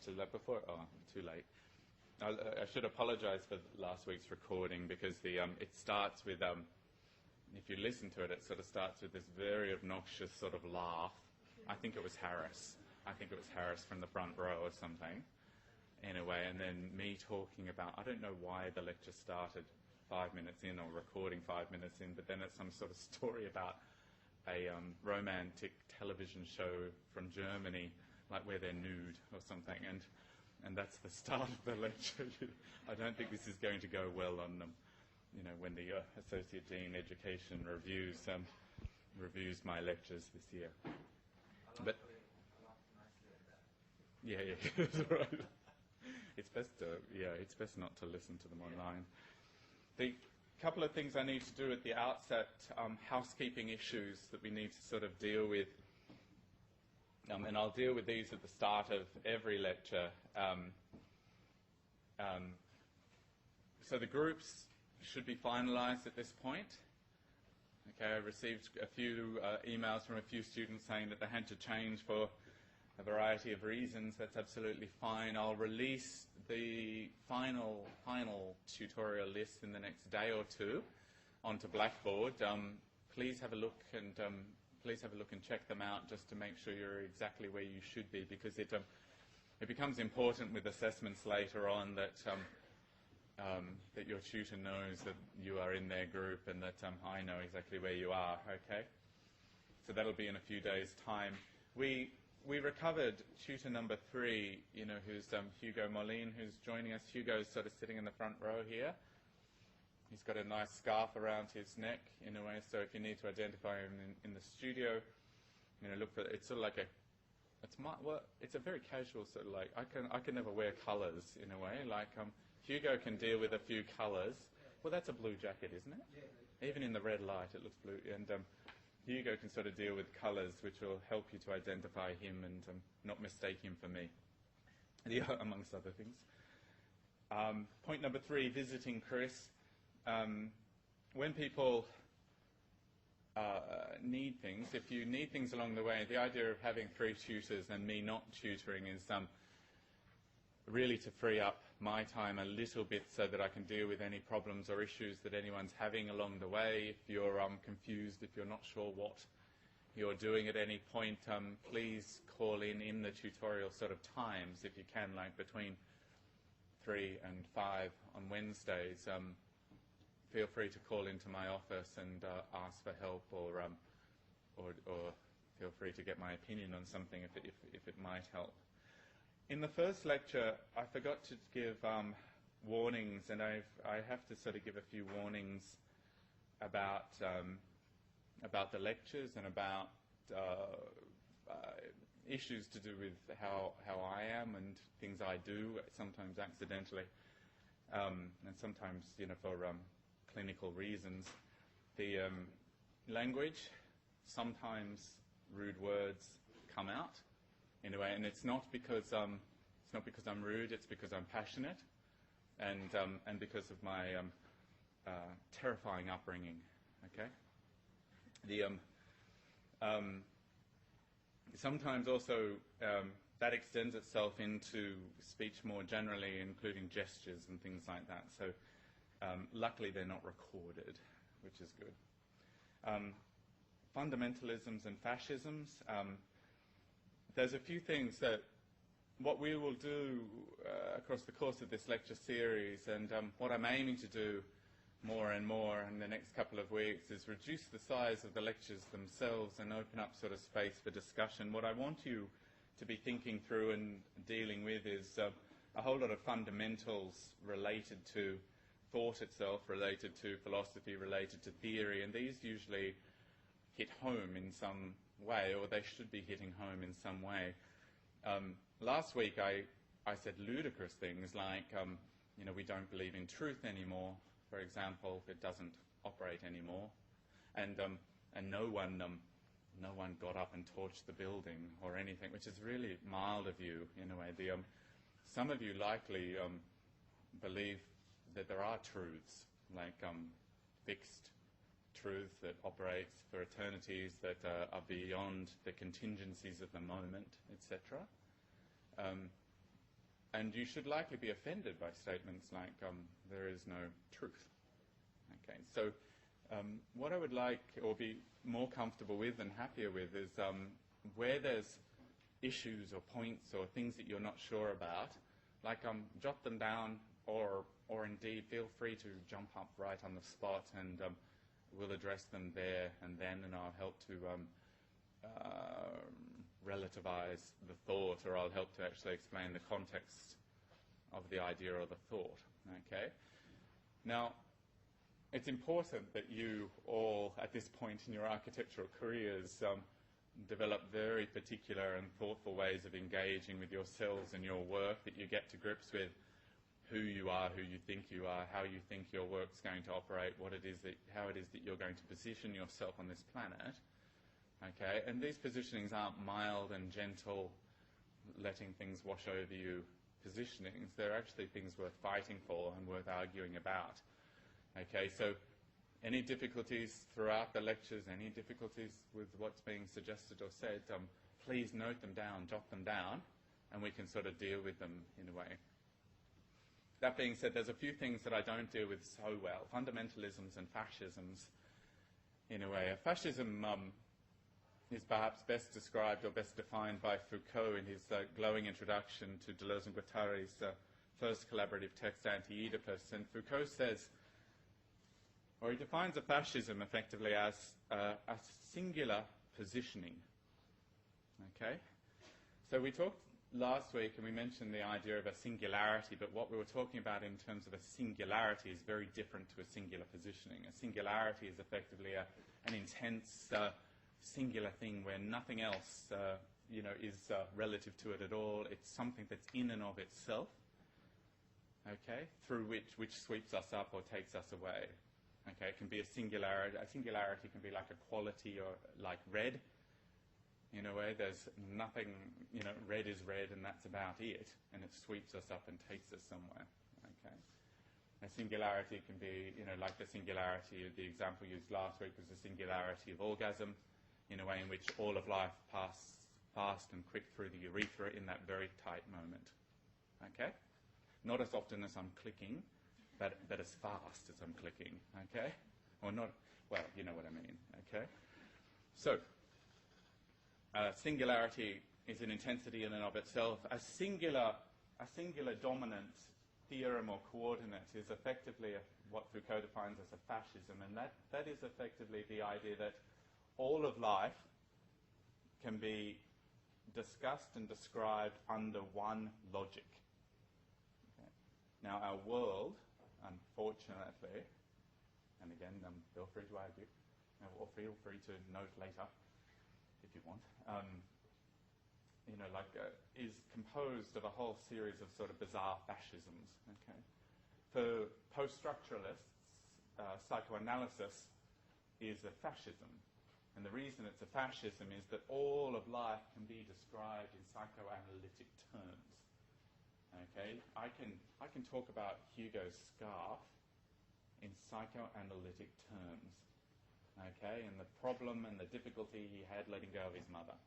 to that before. Oh, too late. I should apologise for last week's recording because it starts with, if you listen to it, it sort of starts with this very obnoxious sort of laugh. I think it was Harris. From the front row or something, in a way, and then me talking about, I don't know why the lecture started 5 minutes in or recording 5 minutes in, but then it's some sort of story about a romantic television show from Germany, like where they're nude or something, and that's the start of the lecture. I don't think this is going to go well on when the Associate Dean Education reviews my lectures this year. But yeah, that's right. It's best not to listen to them online. The couple of things I need to do at the outset, housekeeping issues that we need to sort of deal with, and I'll deal with these at the start of every lecture. So the groups should be finalised at this point. Okay, I received a few emails from a few students saying that they had to change for a variety of reasons. That's absolutely fine. I'll release the final tutorial list in the next day or two onto Blackboard. Please have a look and check them out just to make sure you're exactly where you should be, because it becomes important with assessments later on that that your tutor knows that you are in their group and that I know exactly where you are. Okay, so that'll be in a few days' time. We recovered tutor number 3, who's Hugo Moline, who's joining us. Hugo's sort of sitting in the front row here. He's got a nice scarf around his neck, in a way, so if you need to identify him in the studio, look for it. It's sort of like it's a very casual sort of like, I can never wear colours, in a way. Like Hugo can deal with a few colours. Well, that's a blue jacket, isn't it? Yeah. Even in the red light, it looks blue. And Hugo can sort of deal with colours, which will help you to identify him and not mistake him for me, amongst other things. Point number 3, visiting Chris. When people need things, if you need things along the way, the idea of having 3 tutors and me not tutoring is really to free up my time a little bit so that I can deal with any problems or issues that anyone's having along the way. If you're confused, if you're not sure what you're doing at any point, please call in the tutorial sort of times, if you can, like between 3 and 5 on Wednesdays. Feel free to call into my office and ask for help, or feel free to get my opinion on something if it might help. In the first lecture, I forgot to give warnings, and I have to sort of give a few warnings about the lectures and about issues to do with how I am and things I do, sometimes accidentally, and sometimes for clinical reasons. The language, sometimes rude words come out, in a way, and it's not because I'm rude. It's because I'm passionate, and because of my terrifying upbringing. Okay. The sometimes also that extends itself into speech more generally, including gestures and things like that. So luckily they're not recorded, which is good. Fundamentalisms and fascisms. There's a few things that what we will do across the course of this lecture series, and what I'm aiming to do more and more in the next couple of weeks, is reduce the size of the lectures themselves and open up sort of space for discussion. What I want you to be thinking through and dealing with is a whole lot of fundamentals related to thought itself, related to philosophy, related to theory, and these usually hit home in some way, or they should be hitting home in some way. Last week I said ludicrous things like, we don't believe in truth anymore, for example. It doesn't operate anymore, and no one got up and torched the building or anything, which is really mild of you, in a way. Some of you likely believe that there are truths, like fixed truth that operates for eternities, that are beyond the contingencies of the moment, etc. And you should likely be offended by statements like, there is no truth. Okay, so what I would like, or be more comfortable with and happier with, is where there's issues or points or things that you're not sure about, like jot them down, or indeed feel free to jump up right on the spot, and we'll address them there and then, and I'll help to relativize the thought, or I'll help to actually explain the context of the idea or the thought. Okay. Now, it's important that you all, at this point in your architectural careers, develop very particular and thoughtful ways of engaging with yourselves and your work, that you get to grips with who you are, who you think you are, how you think your work's going to operate, how it is that you're going to position yourself on this planet. Okay, and these positionings aren't mild and gentle, letting things wash over you positionings. They're actually things worth fighting for and worth arguing about. Okay, so any difficulties throughout the lectures, any difficulties with what's being suggested or said, please note them down, jot them down, and we can sort of deal with them in a way. That being said, there's a few things that I don't deal with so well. Fundamentalisms and fascisms, in a way. A fascism is perhaps best described or best defined by Foucault in his glowing introduction to Deleuze and Guattari's first collaborative text, Anti-Oedipus. And Foucault says, or he defines a fascism effectively as a singular positioning. Okay? So we talked last week and we mentioned the idea of a singularity, but what we were talking about in terms of a singularity is very different to a singular positioning. A singularity is effectively an intense singular thing where nothing else is relative to it at all. It's something that's in and of itself, okay, through which sweeps us up or takes us away. Okay, it can be a singularity. A singularity can be like a quality, or like red. In a way, there's nothing, red is red and that's about it, and it sweeps us up and takes us somewhere. Okay. A singularity can be, like the singularity, the example used last week was the singularity of orgasm, in a way in which all of life passed fast and quick through the urethra in that very tight moment. Okay? Not as often as I'm clicking, but as fast as I'm clicking. Okay? Or not, well, you know what I mean. Okay? So, singularity is an intensity in and of itself. A singular dominant theorem or coordinate is effectively what Foucault defines as a fascism, and that is effectively the idea that all of life can be discussed and described under one logic. Okay. Now, our world, unfortunately, and again, feel free to argue, or feel free to note later, if you want, is composed of a whole series of sort of bizarre fascisms. Okay, for post-structuralists, psychoanalysis is a fascism. And the reason it's a fascism is that all of life can be described in psychoanalytic terms. Okay, I can talk about Hugo's scarf in psychoanalytic terms. Okay, and the problem and the difficulty he had letting go of his mother.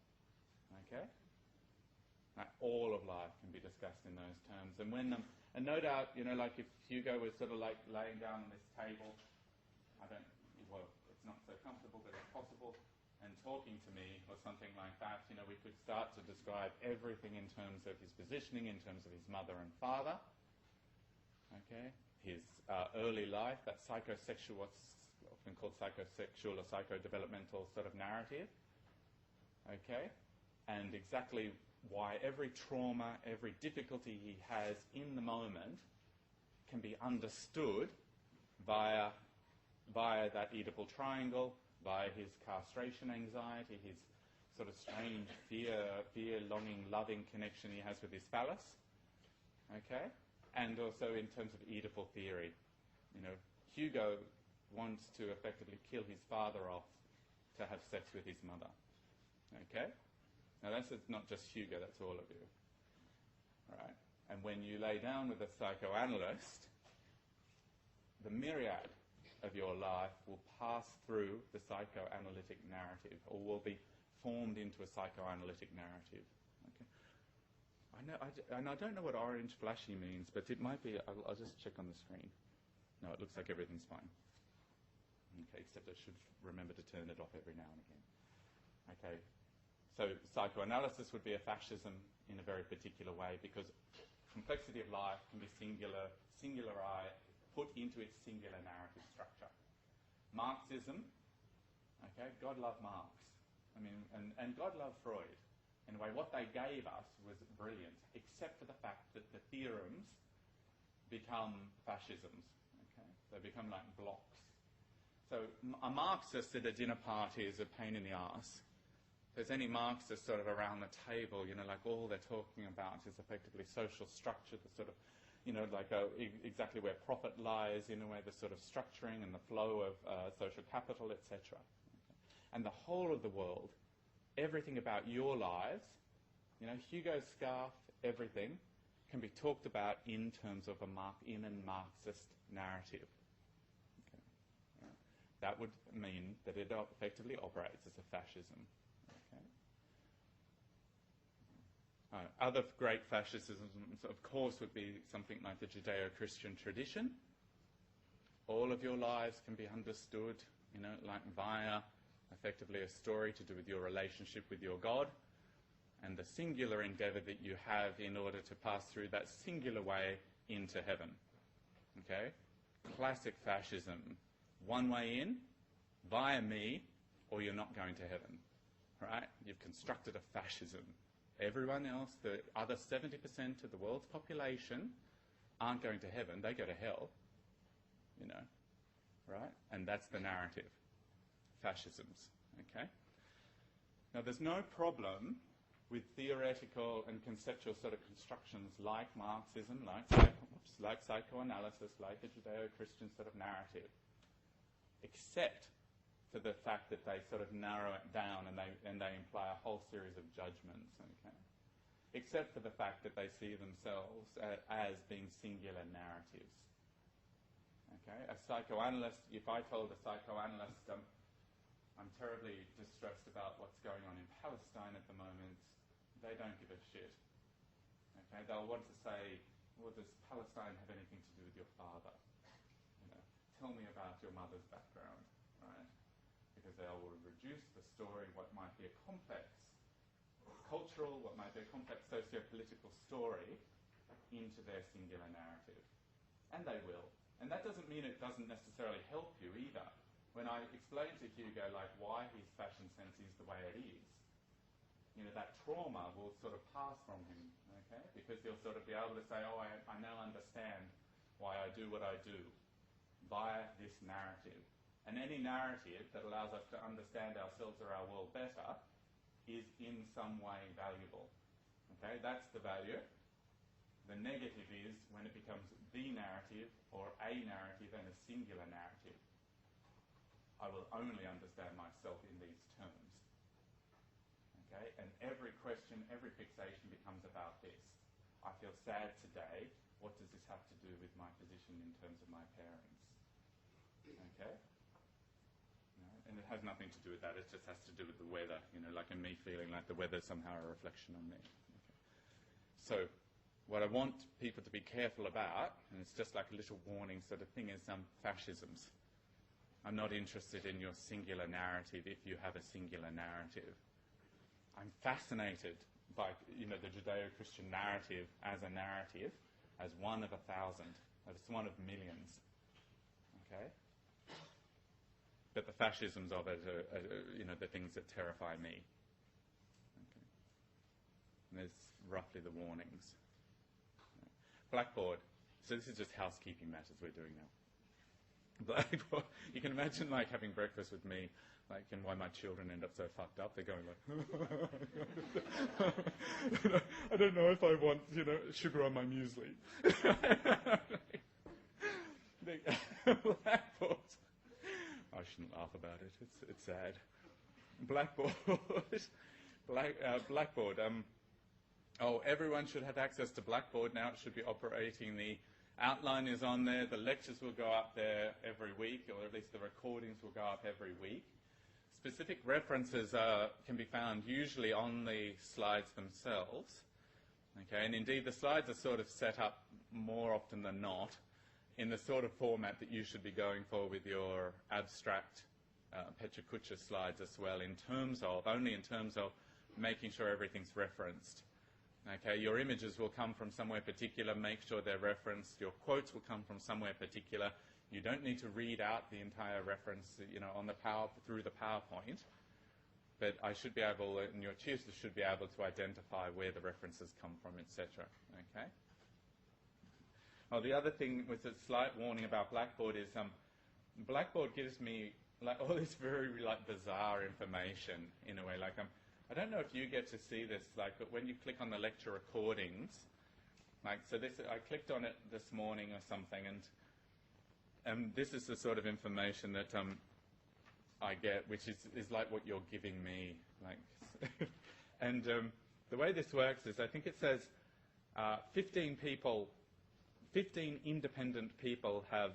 Okay, now, all of life can be discussed in those terms. And when and no doubt, like if Hugo was sort of like laying down on this table, it's not so comfortable, but it's possible, and talking to me or something like that, we could start to describe everything in terms of his positioning, in terms of his mother and father, okay, his early life, that psychosexual, what's often called psychosexual or psychodevelopmental sort of narrative, okay, and exactly why every trauma, every difficulty he has in the moment can be understood via that Oedipal triangle, by his castration anxiety, his sort of strange fear, longing, loving connection he has with his phallus, okay? And also in terms of Oedipal theory. Hugo wants to effectively kill his father off to have sex with his mother, okay? Now that's not just Hugo, that's all of you, all right? And when you lay down with a psychoanalyst, the myriad of your life will pass through the psychoanalytic narrative, or will be formed into a psychoanalytic narrative. Okay? and I don't know what orange flashy means, but it might be. I'll just check on the screen. No, it looks like everything's fine. Okay, except I should remember to turn it off every now and again. Okay, so psychoanalysis would be a fascism in a very particular way because complexity of life can be singularized, put into its singular narrative structure. Marxism, okay, God love Marx. I mean, and God love Freud. Anyway, what they gave us was brilliant, except for the fact that the theorems become fascisms. Okay? They become like blocks. So a Marxist at a dinner party is a pain in the arse. If there's any Marxist sort of around the table, like all they're talking about is effectively social structure, the sort of, like exactly where profit lies, where the sort of structuring and the flow of social capital, etc. Okay? And the whole of the world, everything about your lives, Hugo's scarf, everything, can be talked about in terms of a Marxist narrative. Okay. Right. That would mean that it effectively operates as a fascism. Okay. Other great fascisms, of course, would be something like the Judeo-Christian tradition. All of your lives can be understood, like via effectively a story to do with your relationship with your God and the singular endeavour that you have in order to pass through that singular way into heaven. Okay? Classic fascism. One way in, via me, or you're not going to heaven. Right? You've constructed a fascism. Everyone else, the other 70% of the world's population, aren't going to heaven. They go to hell. Right? And that's the narrative. Fascisms. Okay? Now, there's no problem with theoretical and conceptual sort of constructions like Marxism, like psychoanalysis, like the Judeo-Christian sort of narrative, except for the fact that they sort of narrow it down and they imply a whole series of judgments. Okay? Except for the fact that they see themselves as being singular narratives. Okay? A psychoanalyst, if I told a psychoanalyst, I'm terribly distressed about what's going on in Palestine at the moment, they don't give a shit. Okay? They'll want to say, well, does Palestine have anything to do with your father? Tell me about your mother's background, right? Because they will reduce the story, what might be a complex cultural, what might be a complex socio-political story, into their singular narrative. And they will. And that doesn't mean it doesn't necessarily help you either. When I explain to Hugo why his fashion sense is the way it is, that trauma will sort of pass from him, okay? Because he'll sort of be able to say, oh, I now understand why I do what I do via this narrative. And any narrative that allows us to understand ourselves or our world better is in some way valuable. Okay, that's the value. The negative is when it becomes the narrative or a narrative and a singular narrative. I will only understand myself in these terms. Okay, and every question, every fixation becomes about this. I feel sad today. What does this have to do with my position in terms of my parents? Okay? And it has nothing to do with that. It just has to do with the weather, like in me feeling like the weather is somehow a reflection on me. Okay. So what I want people to be careful about, and it's just like a little warning sort of thing, is fascisms. I'm not interested in your singular narrative if you have a singular narrative. I'm fascinated by the Judeo-Christian narrative, as one of 1,000, as one of millions. Okay? But the fascisms of it are, the things that terrify me. Okay. And there's roughly the warnings. Blackboard. So this is just housekeeping matters we're doing now. Blackboard. You can imagine like having breakfast with me, and why my children end up so fucked up. They're going like, I don't know if I want, sugar on my muesli. Blackboard. I shouldn't laugh about it. It's sad. Blackboard. Blackboard. Everyone should have access to Blackboard now. It should be operating. The outline is on there. The lectures will go up there every week, or at least the recordings will go up every week. Specific references can be found usually on the slides themselves. Okay, and indeed the slides are sort of set up more often than not in the sort of format that you should be going for with your abstract Pecha slides as well, only in terms of making sure everything's referenced. Okay, your images will come from somewhere particular, make sure they're referenced. Your quotes will come from somewhere particular. You don't need to read out the entire reference, on through the PowerPoint. But I should be able, and your tutors should be able to identify where the references come from, etc. Okay. Well, the other thing with a slight warning about Blackboard is Blackboard gives me all this very bizarre information in a way. I don't know if you get to see this, but when you click on the lecture recordings, I clicked on it this morning or something, and this is the sort of information that I get, which is like what you're giving me. And the way this works is, I think it says 15 independent people have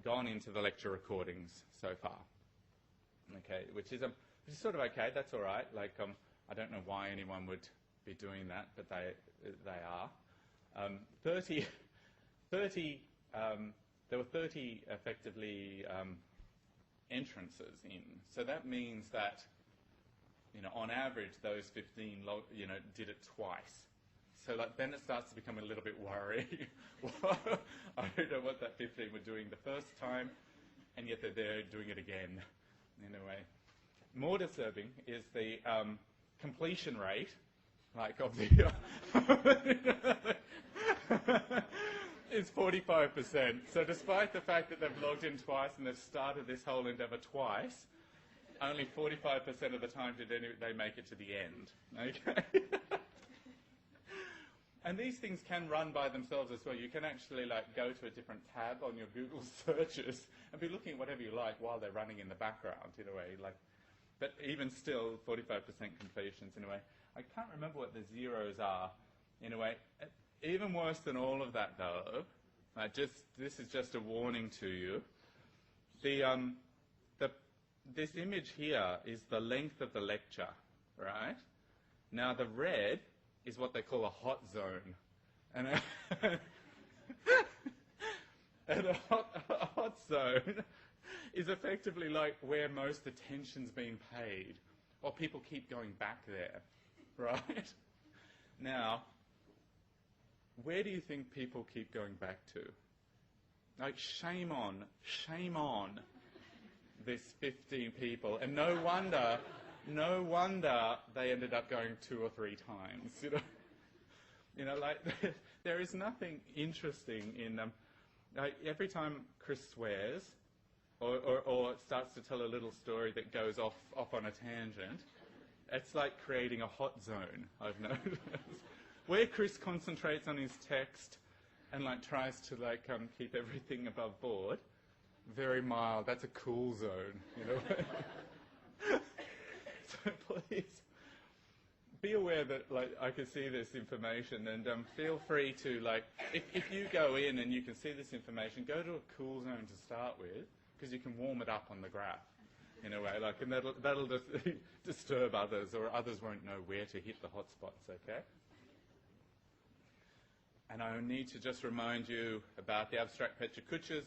gone into the lecture recordings so far. Okay, which is sort of okay. That's all right. I don't know why anyone would be doing that, but they are. 30. There were 30 effectively entrances in. So that means that, on average, those 15, did it twice. So then it starts to become a little bit worrying. I don't know what that 15 were doing the first time, and yet they're there doing it again, in a way. More disturbing is the completion rate, of the... is 45%. So despite the fact that they've logged in twice and they've started this whole endeavour twice, only 45% of the time did they make it to the end. Okay. And these things can run by themselves as well. You can actually go to a different tab on your Google searches and be looking at whatever you like while they're running in the background, in a way. But even still, 45% completions, in a way. I can't remember what the zeros are, in a way. Even worse than all of that, though, this is just a warning to you. This image here is the length of the lecture, right? Now, the red is what they call a hot zone. And a hot zone is effectively where most attention's being paid, or people keep going back there, right? Now, where do you think people keep going back to? Shame on this 15 people. And no wonder they ended up going 2 or 3 times. There is nothing interesting in every time Chris swears or starts to tell a little story that goes off on a tangent, it's like creating a hot zone, I've noticed. Where Chris concentrates on his text and tries to keep everything above board, very mild. That's a cool zone, So please be aware that I can see this information, and feel free to if you go in and you can see this information, go to a cool zone to start with, because you can warm it up on the graph, in a way, and that'll just disturb others, or others won't know where to hit the hot spots. Okay. And I need to just remind you about the abstract Pecha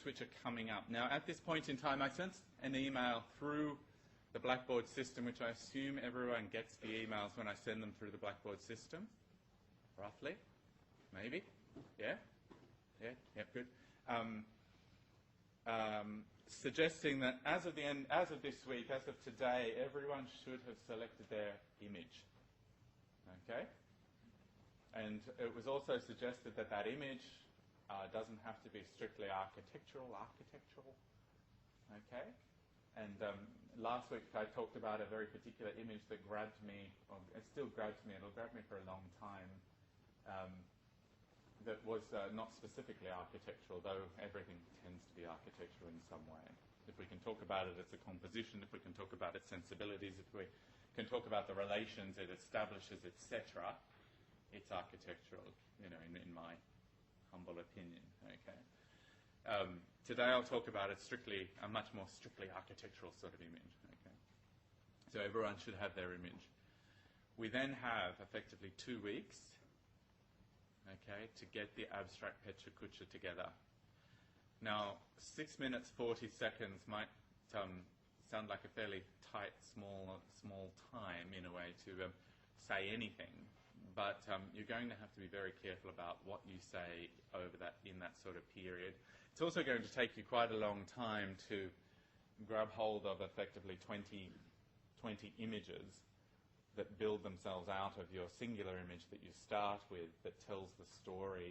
which are coming up. Now, at this point in time, I sent an email through the Blackboard system, which I assume everyone gets the emails when I send them through the Blackboard system, roughly, maybe, yeah, good. Suggesting that as of this week, as of today, everyone should have selected their image, okay? And it was also suggested that image doesn't have to be strictly architectural, okay? And last week I talked about a very particular image that grabbed me, or it still grabs me, it'll grab me for a long time, that was not specifically architectural, though everything tends to be architectural in some way. If we can talk about it as a composition, if we can talk about its sensibilities, if we can talk about the relations it establishes, etc., it's architectural, in my humble opinion, okay? Today I'll talk about a much more strictly architectural sort of image, okay? So everyone should have their image. We then have effectively 2 weeks, okay, to get the abstract Pecha Kucha together. Now, 6 minutes 40 seconds might sound like a fairly tight, small time in a way to say anything, but you're going to have to be very careful about what you say in that sort of period. It's also going to take you quite a long time to grab hold of effectively 20 images that build themselves out of your singular image that you start with, that tells the story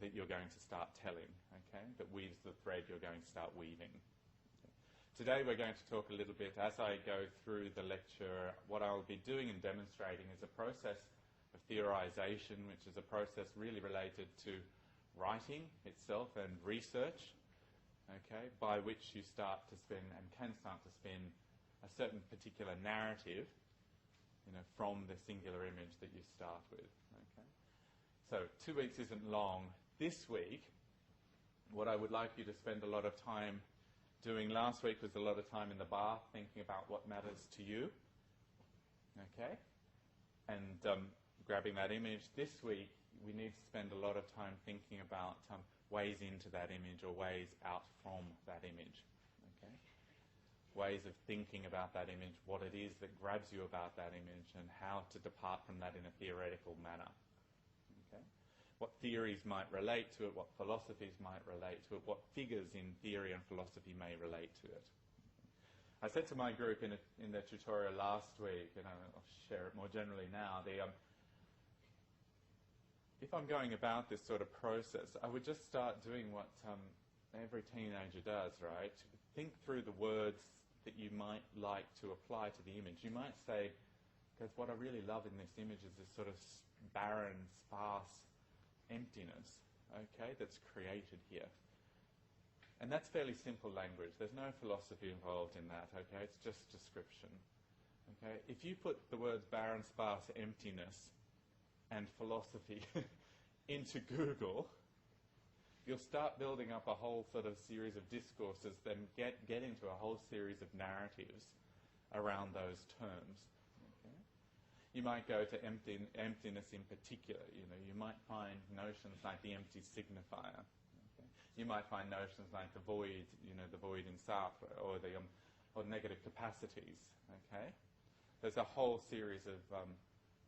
that you're going to start telling, okay? That weaves the thread you're going to start weaving. Okay. Today we're going to talk a little bit, as I go through the lecture, what I'll be doing and demonstrating is a process of theorization, which is a process really related to writing itself and research, okay, by which you start to spin and can start to spin a certain particular narrative, from the singular image that you start with. Okay? So 2 weeks isn't long. This week, what I would like you to spend a lot of time doing last week was a lot of time in the bath thinking about what matters to you. Okay? And grabbing that image. This week, we need to spend a lot of time thinking about ways into that image or ways out from that image. Okay? Ways of thinking about that image, what it is that grabs you about that image, and how to depart from that in a theoretical manner. Okay? What theories might relate to it, what philosophies might relate to it, what figures in theory and philosophy may relate to it. I said to my group in the tutorial last week, and I'll share it more generally now, if I'm going about this sort of process, I would just start doing what every teenager does, right? Think through the words that you might like to apply to the image. You might say, because what I really love in this image is this sort of barren, sparse emptiness, okay, that's created here. And that's fairly simple language. There's no philosophy involved in that, okay? It's just description, okay? If you put the words barren, sparse, emptiness and philosophy into Google, you'll start building up a whole sort of series of discourses, then get into a whole series of narratives around those terms. Okay? You might go to emptiness in particular. You might find notions like the empty signifier. Okay? You might find notions like the void, the void in Sartre, or the or negative capacities. Okay? There's a whole series of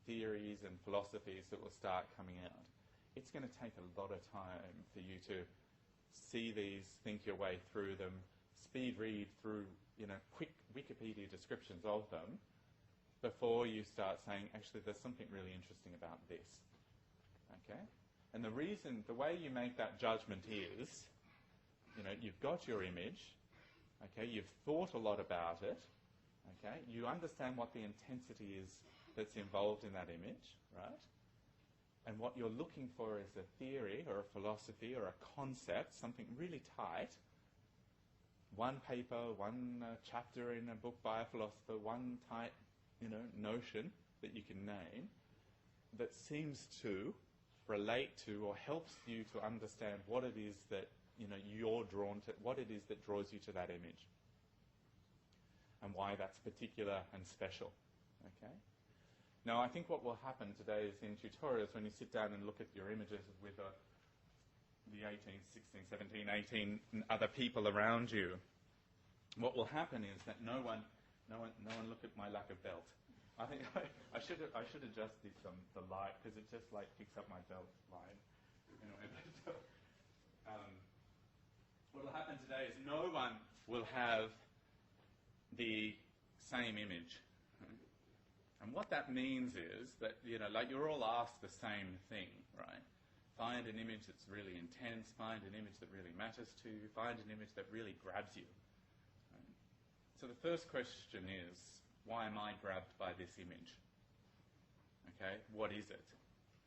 theories and philosophies that will start coming out. It's going to take a lot of time for you to see these, think your way through them, speed read through, quick Wikipedia descriptions of them before you start saying, actually, there's something really interesting about this. Okay? And the way you make that judgment is, you've got your image, okay, you've thought a lot about it, okay, you understand what the intensity is that's involved in that image, right? And what you're looking for is a theory or a philosophy or a concept, something really tight. One paper, one chapter in a book by a philosopher, one tight, notion that you can name that seems to relate to or helps you to understand what it is that, you're drawn to, what it is that draws you to that image and why that's particular and special. Okay? Now, I think what will happen today is in tutorials, when you sit down and look at your images with the 18, 16, 17, 18 other people around you, what will happen is that no one look at my lack of belt. I think I should adjust the light, because it just picks up my belt line. Anyway, what will happen today is no one will have the same image. And what that means is that, you're all asked the same thing, right? Find an image that's really intense, find an image that really matters to you, find an image that really grabs you. Right? So the first question is, why am I grabbed by this image? Okay, what is it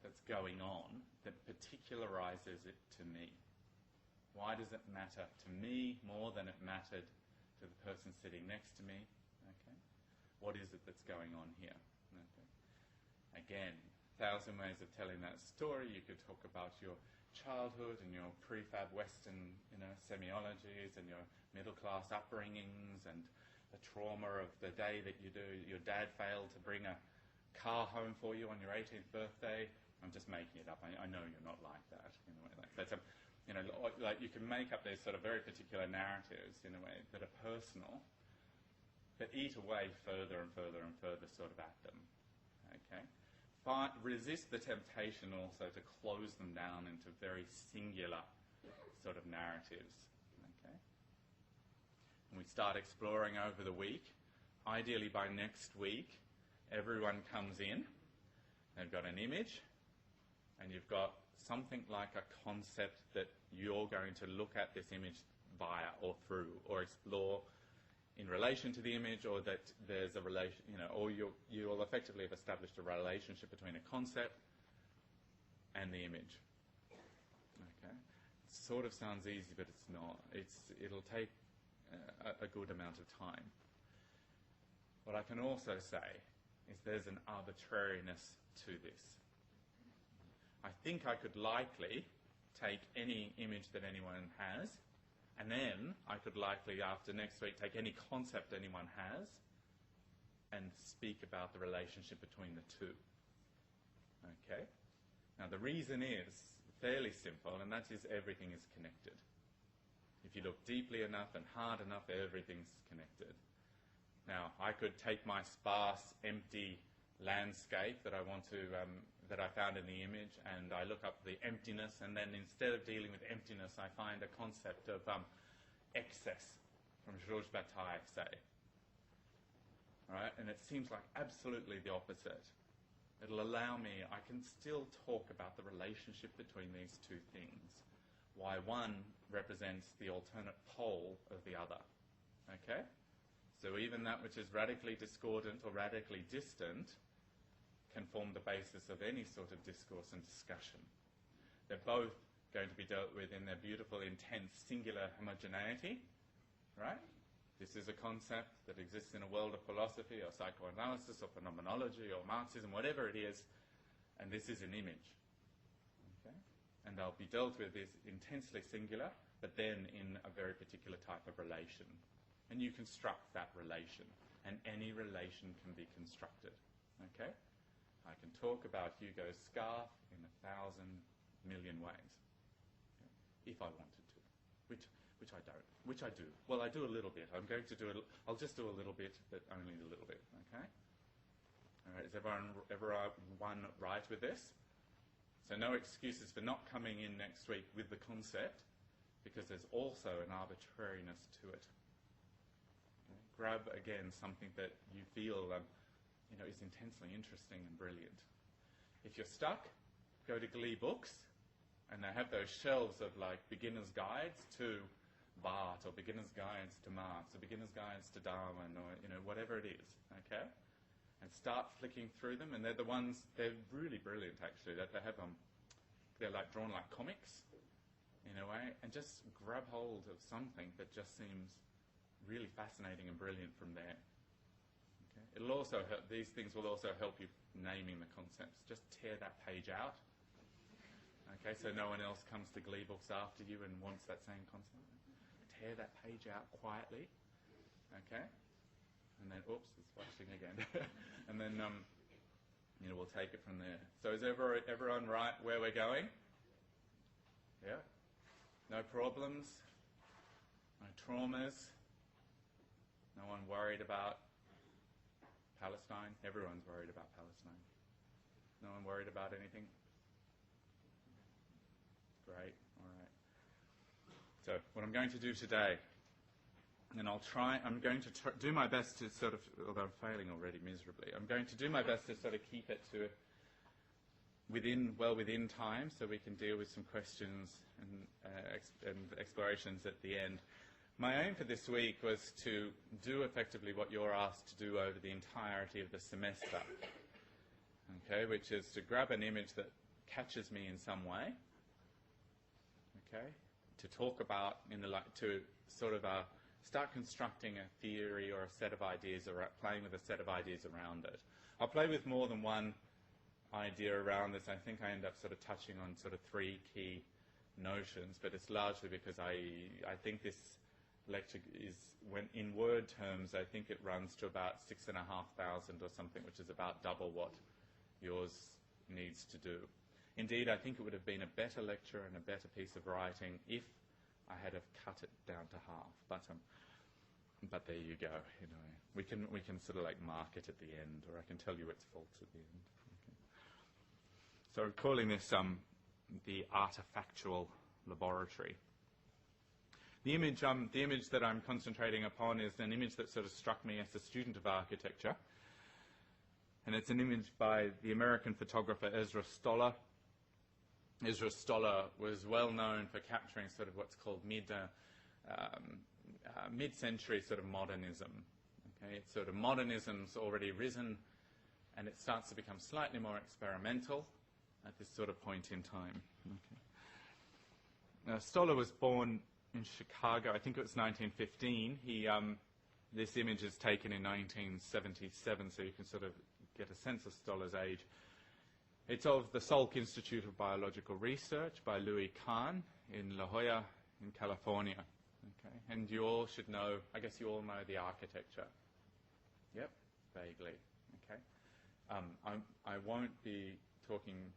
that's going on that particularizes it to me? Why does it matter to me more than it mattered to the person sitting next to me? Okay. What is it that's going on here? Okay. Again, 1,000 ways of telling that story. You could talk about your childhood and your prefab Western, semiologies and your middle-class upbringings and the trauma of the day that your dad failed to bring a car home for you on your 18th birthday. I'm just making it up. I know you're not like that in a way. But like you can make up these sort of very particular narratives in a way that are personal, but eat away further and further and further sort of at them. Okay. Resist the temptation also to close them down into very singular sort of narratives. Okay. And we start exploring over the week. Ideally by next week, everyone comes in. They've got an image, and you've got something like a concept that you're going to look at this image via or through or explore in relation to the image, or that there's a relation, or you'll effectively have established a relationship between a concept and the image. Okay, it sort of sounds easy, but it's not. It'll take a good amount of time. What I can also say is there's an arbitrariness to this. I think I could likely take any image that anyone has, and then I could likely, after next week, take any concept anyone has and speak about the relationship between the two. Okay? Now, the reason is fairly simple, and that is everything is connected. If you look deeply enough and hard enough, everything's connected. Now, I could take my sparse, empty landscape that I want to, that I found in the image, and I look up the emptiness, and then instead of dealing with emptiness, I find a concept of excess from Georges Bataille, say. All right? And it seems like absolutely the opposite. It'll allow me, I can still talk about the relationship between these two things, why one represents the alternate pole of the other. Okay? So even that which is radically discordant or radically distant can form the basis of any sort of discourse and discussion. They're both going to be dealt with in their beautiful, intense, singular homogeneity, right? This is a concept that exists in a world of philosophy or psychoanalysis or phenomenology or Marxism, whatever it is, and this is an image. Okay? And they'll be dealt with as intensely singular, but then in a very particular type of relation. And you construct that relation, and any relation can be constructed. Okay? I can talk about Hugo's scarf in 1,000 million ways, okay, if I wanted to, which I don't, which I do. Well, I do a little bit. I'm going to do it. I'll just do a little bit, but only a little bit. Okay. All right. Is everyone right with this? So no excuses for not coming in next week with the concept, because there's also an arbitrariness to it. Okay. Grab again something that you feel is intensely interesting and brilliant. If you're stuck, go to Glee Books, and they have those shelves of like beginner's guides to Barth, or beginner's guides to Marx, or beginner's guides to Darwin, or whatever it is. Okay, and start flicking through them, and they're the ones. They're really brilliant, actually. That they have they're like drawn like comics, in a way, and just grab hold of something that just seems really fascinating and brilliant from there. It'll also help, these things will also help you naming the concepts. Just tear that page out. Okay, so no one else comes to Glee Books after you and wants that same concept. Tear that page out quietly. Okay? And then, oops, it's flashing again. And then, we'll take it from there. So is everyone right where we're going? Yeah? No problems? No traumas? No one worried about Palestine? Everyone's worried about Palestine. No one worried about anything? Great, all right. So what I'm going to do today, and I'm going to do my best to sort of, although I'm failing already miserably, I'm going to do my best to sort of keep it to within time, so we can deal with some questions and explorations at the end. My aim for this week was to do effectively what you're asked to do over the entirety of the semester, okay, which is to grab an image that catches me in some way, okay, to talk about, to sort of start constructing a theory or a set of ideas, or playing with a set of ideas around it. I'll play with more than one idea around this. I think I end up sort of touching on sort of three key notions, but it's largely because I think this lecture is, when in word terms, I think it runs to about 6,500 or something, which is about double what yours needs to do. Indeed, I think it would have been a better lecture and a better piece of writing if I had have cut it down to half. But there you go. You know, we can sort of like mark it at the end, or I can tell you its faults at the end. Okay. So we're calling this the artifactual laboratory. The image that I'm concentrating upon is an image that sort of struck me as a student of architecture, and it's an image by the American photographer Ezra Stoller. Ezra Stoller was well known for capturing sort of what's called mid-century sort of modernism. Okay, it's sort of modernism's already risen, and it starts to become slightly more experimental at this sort of point in time. Okay. Now, Stoller was born in Chicago. I think it was 1915. This image is taken in 1977, so you can sort of get a sense of Stoller's age. It's of the Salk Institute of Biological Research by Louis Kahn in La Jolla in California. Okay. And you all should know, I guess you all know the architecture. Yep, vaguely. Okay. I won't be talking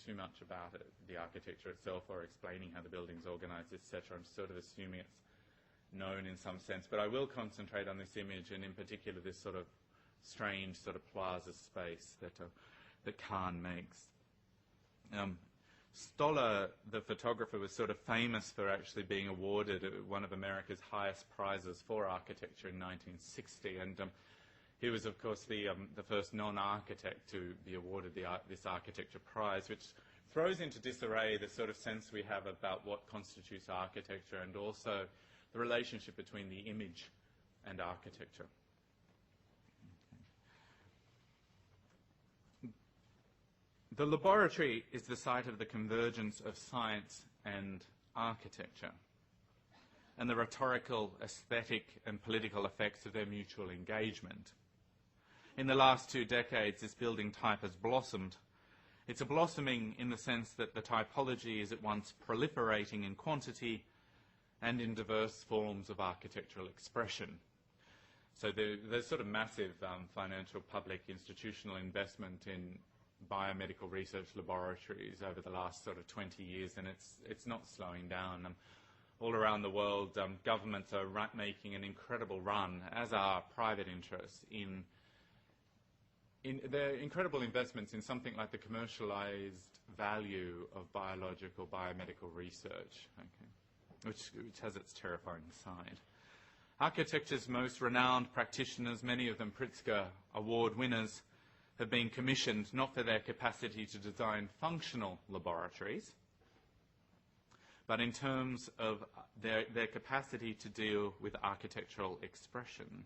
too much about it, the architecture itself, or explaining how the building's organised, etc. I'm sort of assuming it's known in some sense, but I will concentrate on this image, and in particular this sort of strange sort of plaza space that Kahn makes. Stoller, the photographer, was sort of famous for actually being awarded one of America's highest prizes for architecture in 1960, and he was, of course, the first non-architect to be awarded this architecture prize, which throws into disarray the sort of sense we have about what constitutes architecture, and also the relationship between the image and architecture. The laboratory is the site of the convergence of science and architecture, and the rhetorical, aesthetic, and political effects of their mutual engagement. In the last 2 decades, this building type has blossomed. It's a blossoming in the sense that the typology is at once proliferating in quantity and in diverse forms of architectural expression. So there's sort of massive financial public institutional investment in biomedical research laboratories over the last sort of 20 years, and it's not slowing down. All around the world, governments are making an incredible run, as are private interests, in their incredible investments in something like the commercialized value of biomedical research, okay, which has its terrifying side. Architecture's most renowned practitioners, many of them Pritzker Award winners, have been commissioned not for their capacity to design functional laboratories, but in terms of their capacity to deal with architectural expression.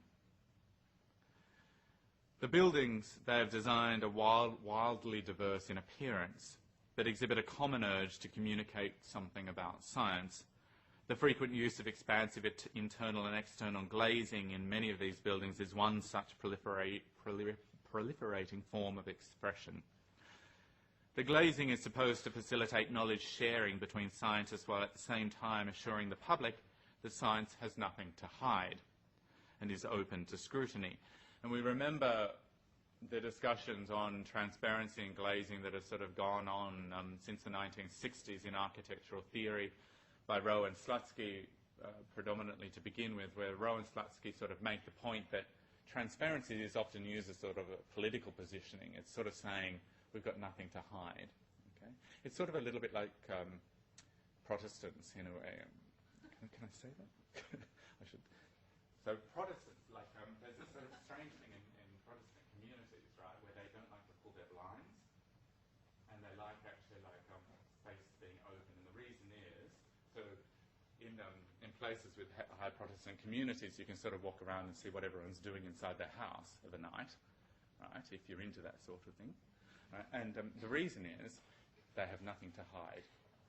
The buildings they have designed are wildly diverse in appearance, but exhibit a common urge to communicate something about science. The frequent use of expansive internal and external glazing in many of these buildings is one such proliferating form of expression. The glazing is supposed to facilitate knowledge sharing between scientists while at the same time assuring the public that science has nothing to hide and is open to scrutiny. And we remember the discussions on transparency and glazing that have sort of gone on since the 1960s in architectural theory by Rowe and Slutsky, predominantly to begin with, where Rowe and Slutsky sort of make the point that transparency is often used as sort of a political positioning. It's sort of saying we've got nothing to hide. Okay? It's sort of a little bit like Protestants in a way. Can I say that? I should. So Protestants, like there's this sort of strange thing in Protestant communities, right, where they don't like to pull their blinds, and they like actually like space being open. And the reason is, so in places with high Protestant communities, you can sort of walk around and see what everyone's doing inside their house of a night, right, if you're into that sort of thing. Right? And the reason is they have nothing to hide.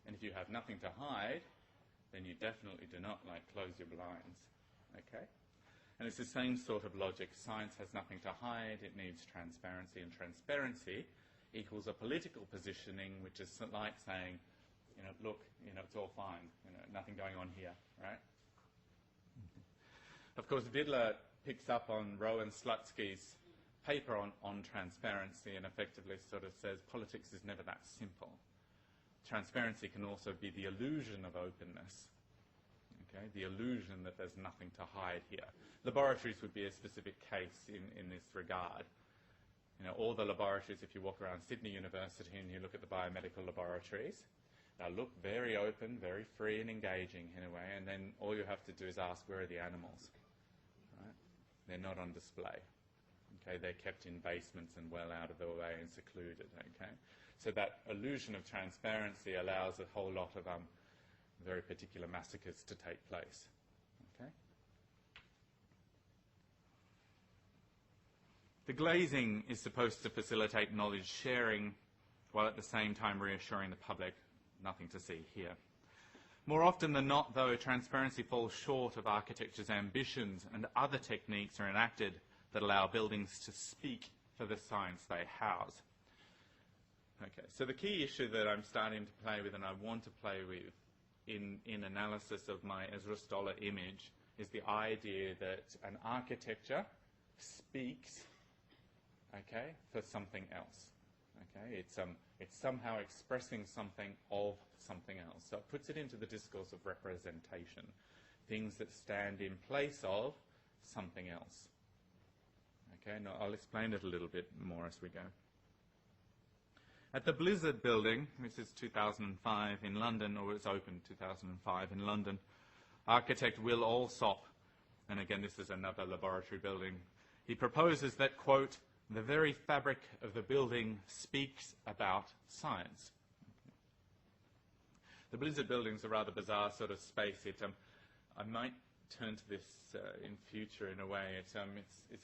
And if you have nothing to hide, then you definitely do not close your blinds. Okay? And it's the same sort of logic. Science has nothing to hide. It needs transparency. And transparency equals a political positioning, which is like saying, look, it's all fine. Nothing going on here, right? Of course, Vidler picks up on Rowe and Slutsky's paper on transparency and effectively sort of says politics is never that simple. Transparency can also be the illusion of openness, okay? The illusion that there's nothing to hide here. Laboratories would be a specific case in this regard. You know, all the laboratories, if you walk around Sydney University and you look at the biomedical laboratories, they'll look very open, very free and engaging in a way, and then all you have to do is ask, where are the animals? Right? They're not on display. Okay, they're kept in basements and well out of the way and secluded. Okay, so that illusion of transparency allows a whole lot of very particular massacres to take place. Okay. The glazing is supposed to facilitate knowledge sharing, while at the same time reassuring the public, nothing to see here. More often than not, though, transparency falls short of architecture's ambitions, and other techniques are enacted that allow buildings to speak for the science they house. Okay, so the key issue that I'm starting to play with and I want to play with in analysis of my Ezra Stoller image is the idea that an architecture speaks, okay, for something else. Okay, it's somehow expressing something of something else. So it puts it into the discourse of representation, things that stand in place of something else. Okay, now I'll explain it a little bit more as we go. At the Blizzard building, which is 2005 in London, or it's opened 2005 in London, architect Will Alsop, and again this is another laboratory building, he proposes that, quote, the very fabric of the building speaks about science. The Blizzard building is a rather bizarre sort of space. I might turn to this in future in a way. It's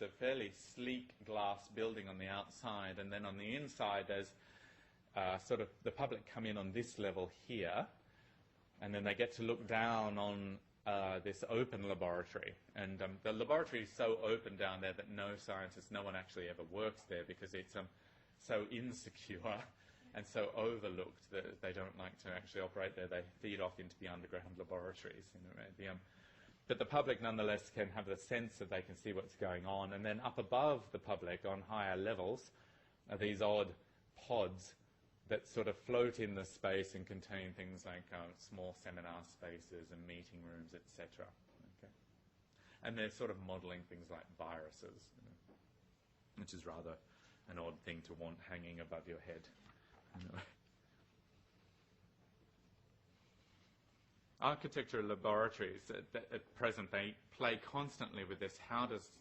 a fairly sleek glass building on the outside, and then on the inside there's sort of the public come in on this level here, and then they get to look down on this open laboratory. And the laboratory is so open down there that no scientist, no one actually ever works there because it's so insecure and so overlooked that they don't like to actually operate there. They feed off into the underground laboratories. You know, but the public nonetheless can have the sense that they can see what's going on. And then up above the public on higher levels are these odd pods that sort of float in the space and contain things like small seminar spaces and meeting rooms, etc. Okay. And they're sort of modelling things like viruses, you know, which is rather an odd thing to want hanging above your head. Anyway. Architecture laboratories at present, they play constantly with this. How does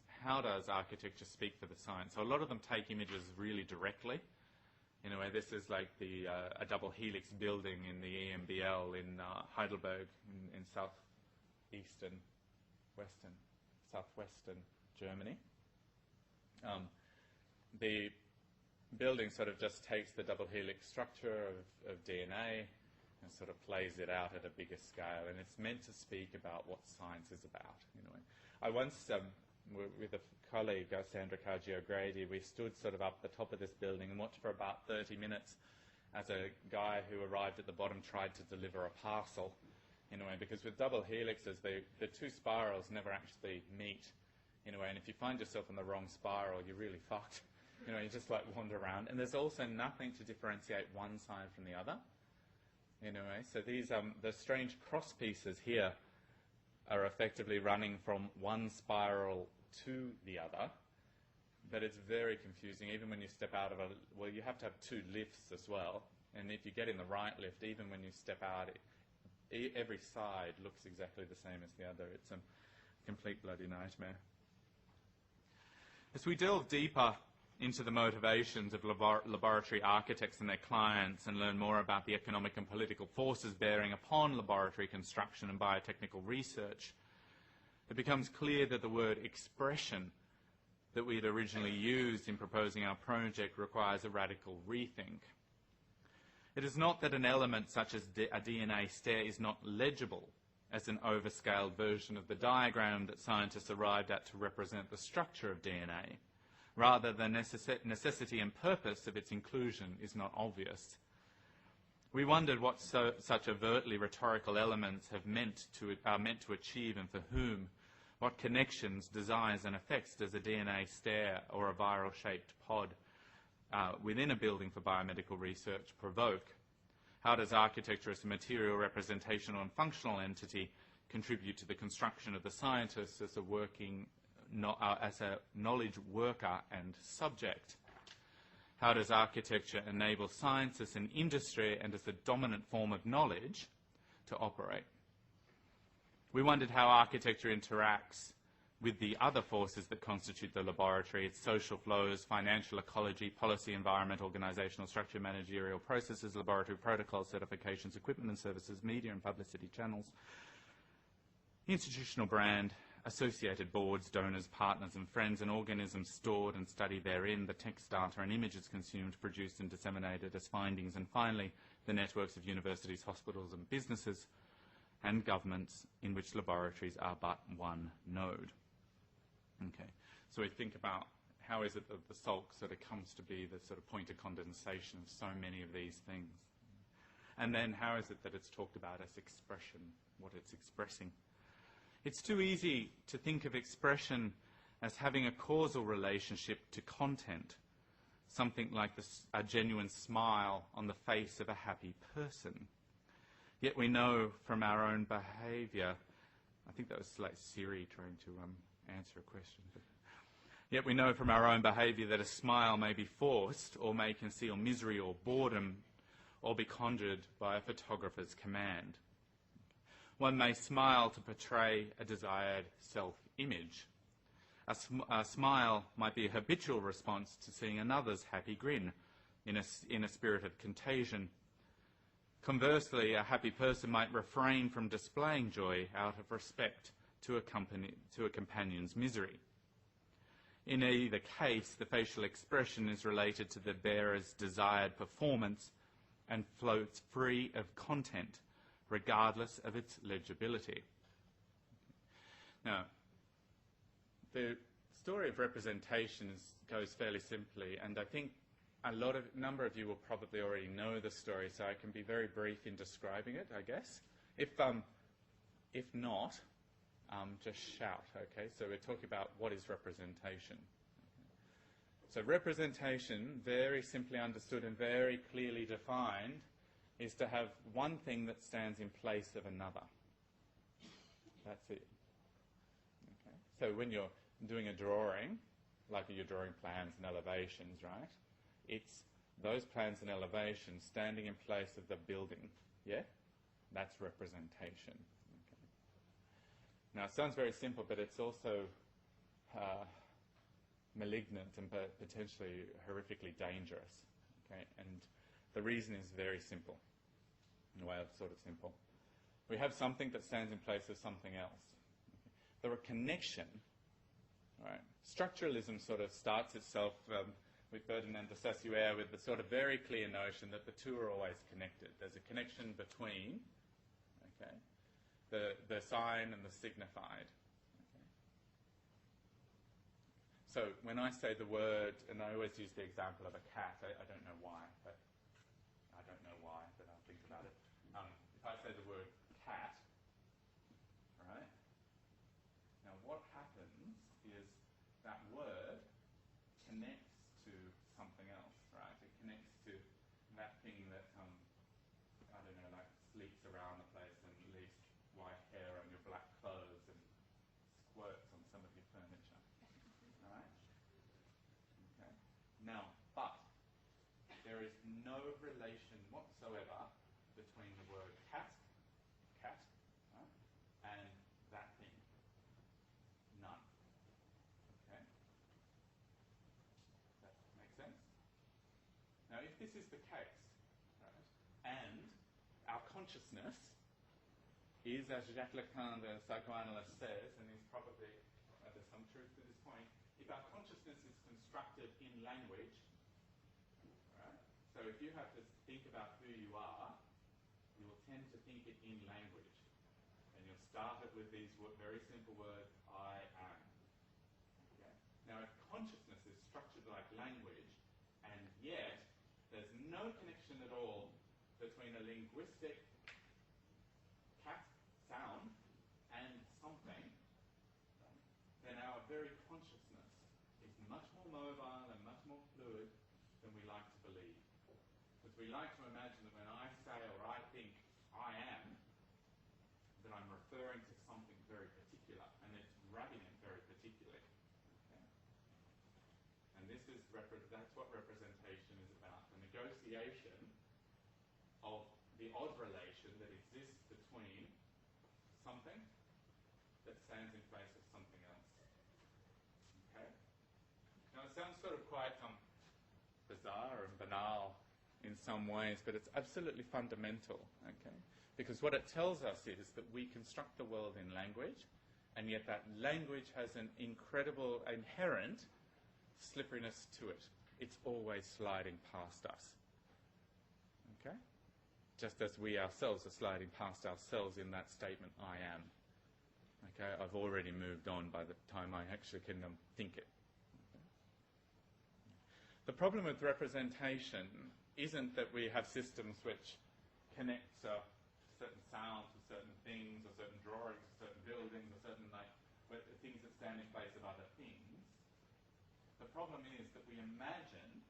architecture speak for the science? So a lot of them take images really directly. In a way, this is like a double helix building in the EMBL in Heidelberg in southwestern Germany. The building sort of just takes the double helix structure of DNA and sort of plays it out at a bigger scale, and it's meant to speak about what science is about. In a way, I once with a colleague, Sandra Cargio-Grady, we stood sort of up the top of this building and watched for about 30 minutes as a guy who arrived at the bottom tried to deliver a parcel, in a way, because with double helixes, the two spirals never actually meet, in a way, and if you find yourself in the wrong spiral, you're really fucked. You know, you just like wander around, and there's also nothing to differentiate one side from the other, in a way. So these, the strange cross pieces here are effectively running from one spiral to the other, but it's very confusing. Even when you step out of well, you have to have two lifts as well, and if you get in the right lift, even when you step out, every side looks exactly the same as the other. It's a complete bloody nightmare. As we delve deeper into the motivations of laboratory architects and their clients and learn more about the economic and political forces bearing upon laboratory construction and biotechnical research, it becomes clear that the word expression that we had originally used in proposing our project requires a radical rethink. It is not that an element such as a DNA stair is not legible as an overscaled version of the diagram that scientists arrived at to represent the structure of DNA. Rather, the necessity and purpose of its inclusion is not obvious. We wondered what such overtly rhetorical elements are meant to achieve and for whom, What connections, desires, and effects does a DNA stair or a viral-shaped pod within a building for biomedical research provoke? How does architecture as a material, representational, and functional entity contribute to the construction of the scientist as a knowledge worker and subject? How does architecture enable science as an industry and as a dominant form of knowledge to operate? We wondered how architecture interacts with the other forces that constitute the laboratory, its social flows, financial ecology, policy, environment, organizational structure, managerial processes, laboratory protocols, certifications, equipment and services, media and publicity channels, institutional brand, associated boards, donors, partners and friends, and organisms stored and studied therein, the text data and images consumed, produced and disseminated as findings, and finally, the networks of universities, hospitals and businesses and governments in which laboratories are but one node. Okay, so we think about how is it that the SALT sort of comes to be the sort of point of condensation of so many of these things. And then how is it that it's talked about as expression, what it's expressing. It's too easy to think of expression as having a causal relationship to content, something like a genuine smile on the face of a happy person. Yet we know from our own behaviour, I think that was like Siri trying to answer a question. Yet we know from our own behaviour that a smile may be forced or may conceal misery or boredom or be conjured by a photographer's command. One may smile to portray a desired self-image. A smile might be a habitual response to seeing another's happy grin in a spirit of contagion. Conversely, a happy person might refrain from displaying joy out of respect to a companion's misery. In either case, the facial expression is related to the bearer's desired performance and floats free of content, regardless of its legibility. Now, the story of representation goes fairly simply, and I think a number of you will probably already know the story, so I can be very brief in describing it, I guess. If not, just shout, okay? So we're talking about what is representation. So representation, very simply understood and very clearly defined, is to have one thing that stands in place of another. That's it. Okay? So when you're doing a drawing, like you're drawing plans and elevations, right? It's those plans and elevations standing in place of the building. Yeah? That's representation. Okay. Now, it sounds very simple, but it's also malignant and potentially horrifically dangerous. Okay? And the reason is very simple. In a way, it's sort of simple. We have something that stands in place of something else. Okay? The connection, right? Structuralism sort of starts itself with Ferdinand de Saussure with the sort of very clear notion that the two are always connected. There's a connection between, okay, the sign and the signified. Okay. So when I say the word, and I always use the example of a cat, I don't know why, but I'll think about it. If I say the word cat, right, now what happens is that word connects to something else, right? It connects to that thing that, I don't know, like sleeps around the place and leaves white hair on your black clothes and squirts on some of your furniture. All right? Okay. Now, but there is no relation whatsoever between the word cat, right, and that thing. None. Okay? That makes sense? Now, if this is the case, right, and our consciousness is, as Jacques Lacan, the psychoanalyst, says, and he's probably, there's some truth to this point, if our consciousness is constructed in language, right, so if you have to think about who you are, you will tend to think it in language. And you'll start it with these very simple words, I am. Okay? Now, if consciousness is structured like language, and yet there's no connection at all between a linguistic cat sound and something, we like to imagine that when I say or I think I am, that I'm referring to something very particular, and it's grabbing it very particularly. Okay? And that's what representation is about, the negotiation of the odd relation that exists between something that stands in place of something else. Okay? Now it sounds sort of quite bizarre and banal in some ways, but it's absolutely fundamental. Okay? Because what it tells us is that we construct the world in language, and yet that language has an incredible inherent slipperiness to it. It's always sliding past us. Okay? Just as we ourselves are sliding past ourselves in that statement, I am. Okay? I've already moved on by the time I actually can think it. Okay? The problem with representation isn't that we have systems which connect certain sounds to certain things, or certain drawings to certain buildings, or certain things that stand in place of other things. The problem is that we imagine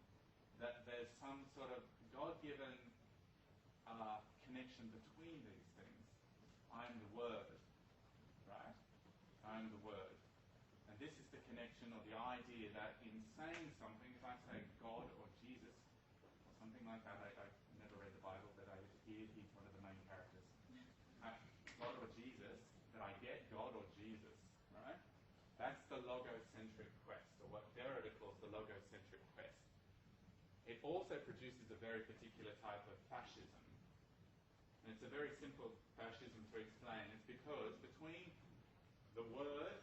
that there's some sort of God-given connection between these things. I'm the Word, right? I'm the Word. And this is the connection or the idea that in saying something, if I say God or Jesus or something like that, I've never read the Bible, but I hear he's one of the main characters. God or Jesus, that I get God or Jesus, right? That's the logocentric quest, or what Derrida calls the logocentric quest. It also produces a very particular type of fascism. And it's a very simple fascism to explain. It's because between the Word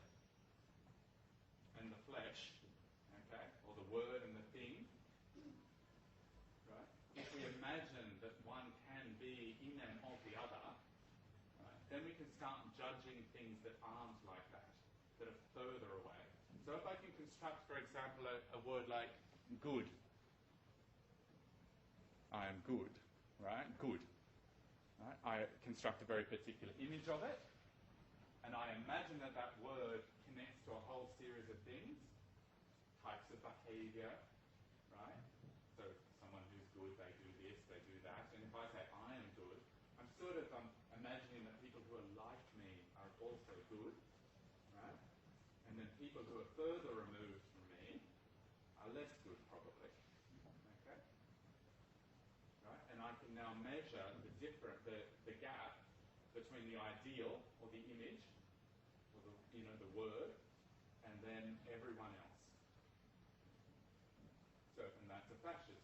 and the flesh, okay, or the Word and the thing, right? If we imagine that one can be in and of the other, right, then we can start judging things that aren't like that are further away. So if I can construct, for example, a word like good. I am good, right? Good. Right? I construct a very particular image of it, and I imagine that that word connects to a whole series of things, types of behavior, right? So someone who's good, they do this, they do that. And if I say I am good, I'm sort of imagining that people who are like me are also good, right? And then people who are further removed from me are less good, probably. Okay? Right? And I can now measure the gap between the ideal or the image, or the word, and then everyone else. So, and that's a fascism.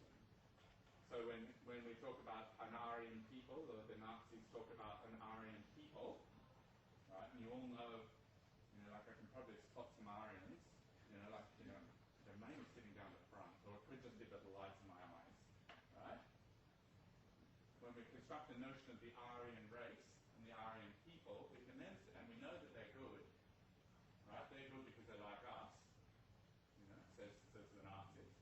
So when we talk about an Aryan people, or the Nazis talk about an Aryan people, right? And you all know, like I can probably spot some Aryans, they're mainly sitting down the front, or it could just be that the lights in my eyes, right? When we construct the notion of the Aryan race and the Aryan people, we can then, and we know that they're good, right? They're good because they're like us, says the Nazis.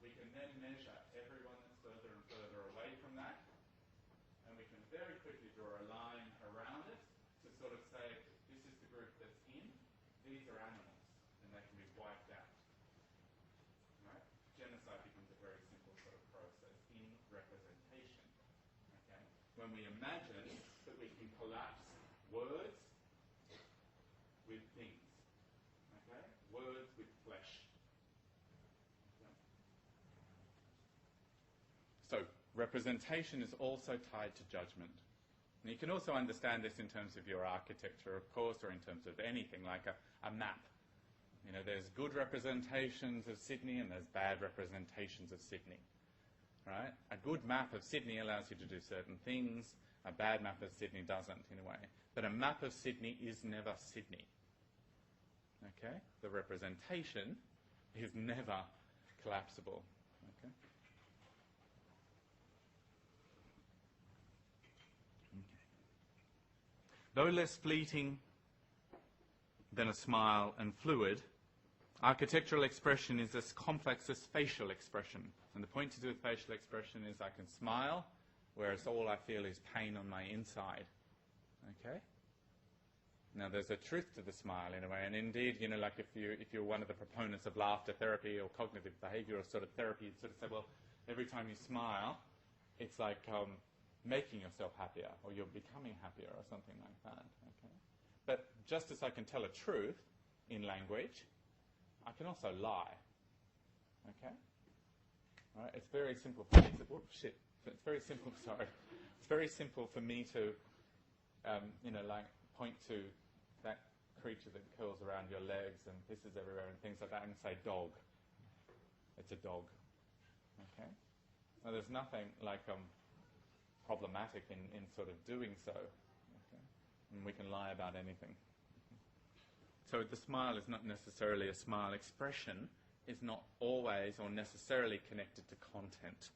We can then measure everyone that's further and further away from that, and we can very quickly draw a line around it to sort of say, this is the group that's in, these are animals, and they can be wiped out. Right? Genocide becomes a very simple sort of process in representation. Okay? When we imagine that we can collapse words with things. Okay? Words with flesh. Okay? So, representation is also tied to judgment. And you can also understand this in terms of your architecture, of course, or in terms of anything like a map. There's good representations of Sydney and there's bad representations of Sydney. Right? A good map of Sydney allows you to do certain things. A bad map of Sydney doesn't, in a way. But a map of Sydney is never Sydney. Okay? The representation is never collapsible. Okay? Though less fleeting than a smile and fluid, architectural expression is as complex as facial expression. And the point to do with facial expression is I can smile, whereas all I feel is pain on my inside. Okay? Now, there's a truth to the smile in a way. And indeed, like if you're one of the proponents of laughter therapy or cognitive behavioral sort of therapy, you'd sort of say, well, every time you smile, it's like making yourself happier, or you're becoming happier, or something like that. Okay? But just as I can tell a truth in language, I can also lie. Okay? All right? It's very simple for me to... Oh, shit. It's very simple, sorry. It's very simple for me to, like point to that creature that curls around your legs and pisses everywhere and things like that and say dog. It's a dog. Okay? Now, there's nothing like problematic in sort of doing so. Okay? And we can lie about anything. So the smile is not necessarily a smile. Expression is not always or necessarily connected to content.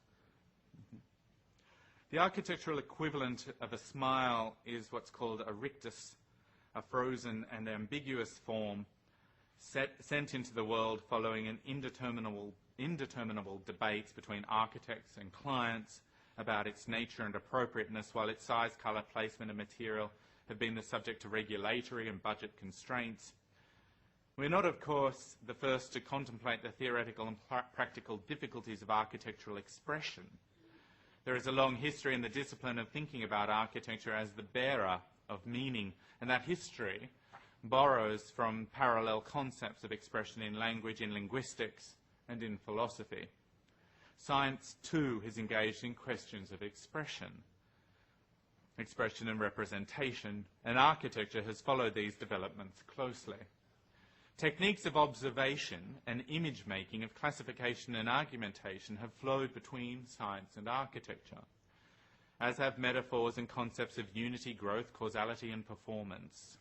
The architectural equivalent of a smile is what's called a rictus, a frozen and ambiguous form sent into the world following an indeterminable debates between architects and clients about its nature and appropriateness, while its size, colour, placement and material have been the subject of regulatory and budget constraints. We're not, of course, the first to contemplate the theoretical and practical difficulties of architectural expression. There is a long history in the discipline of thinking about architecture as the bearer of meaning, and that history borrows from parallel concepts of expression in language, in linguistics, and in philosophy. Science, too, is engaged in questions of expression and representation, and architecture has followed these developments closely. Techniques of observation and image-making, of classification and argumentation have flowed between science and architecture, as have metaphors and concepts of unity, growth, causality and performance.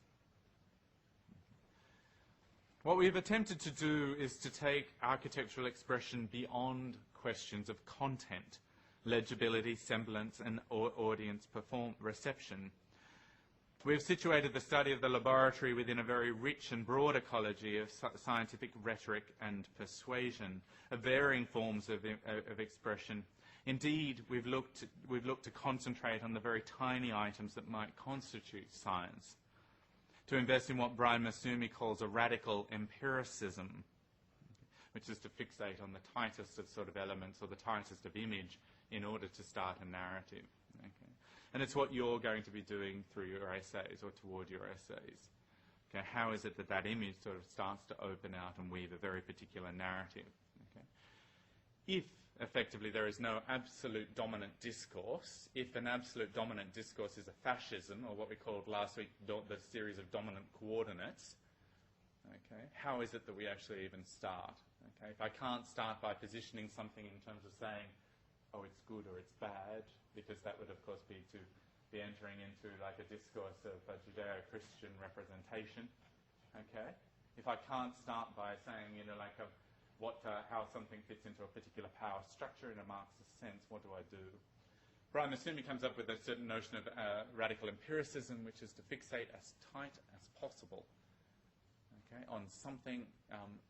What we have attempted to do is to take architectural expression beyond questions of content, legibility, semblance and audience reception. We have situated the study of the laboratory within a very rich and broad ecology of scientific rhetoric and persuasion, of varying forms of expression. Indeed, we've looked to concentrate on the very tiny items that might constitute science, to invest in what Brian Masumi calls a radical empiricism, which is to fixate on the tightest of sort of elements or the tightest of image in order to start a narrative. Okay? And it's what you're going to be doing through your essays or toward your essays. Okay? How is it that that image sort of starts to open out and weave a very particular narrative? Okay? If, effectively, there is no absolute dominant discourse, if an absolute dominant discourse is a fascism, or what we called last week the series of dominant coordinates, okay, how is it that we actually even start? Okay? If I can't start by positioning something in terms of saying, oh, it's good or it's bad, because that would, of course, be to be entering into like a discourse of Judeo-Christian representation. Okay? If I can't start by saying, like how something fits into a particular power structure in a Marxist sense, what do I do? Brian Masumi comes up with a certain notion of radical empiricism, which is to fixate as tight as possible, okay, on something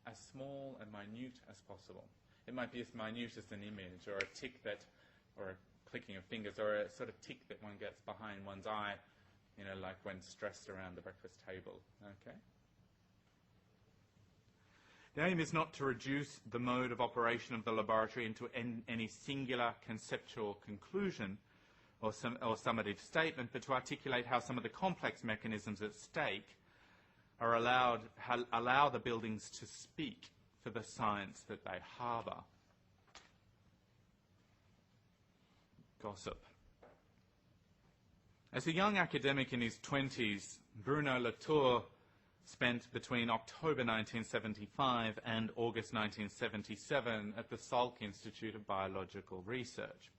as small and minute as possible. It might be as minute as an image or a tick that, or a clicking of fingers, or a sort of tick that one gets behind one's eye, like when stressed around the breakfast table. Okay? The aim is not to reduce the mode of operation of the laboratory into any singular conceptual conclusion or summative statement, but to articulate how some of the complex mechanisms at stake are allow the buildings to speak for the science that they harbour. Gossip. As a young academic in his 20s, Bruno Latour spent between October 1975 and August 1977 at the Salk Institute of Biological Research.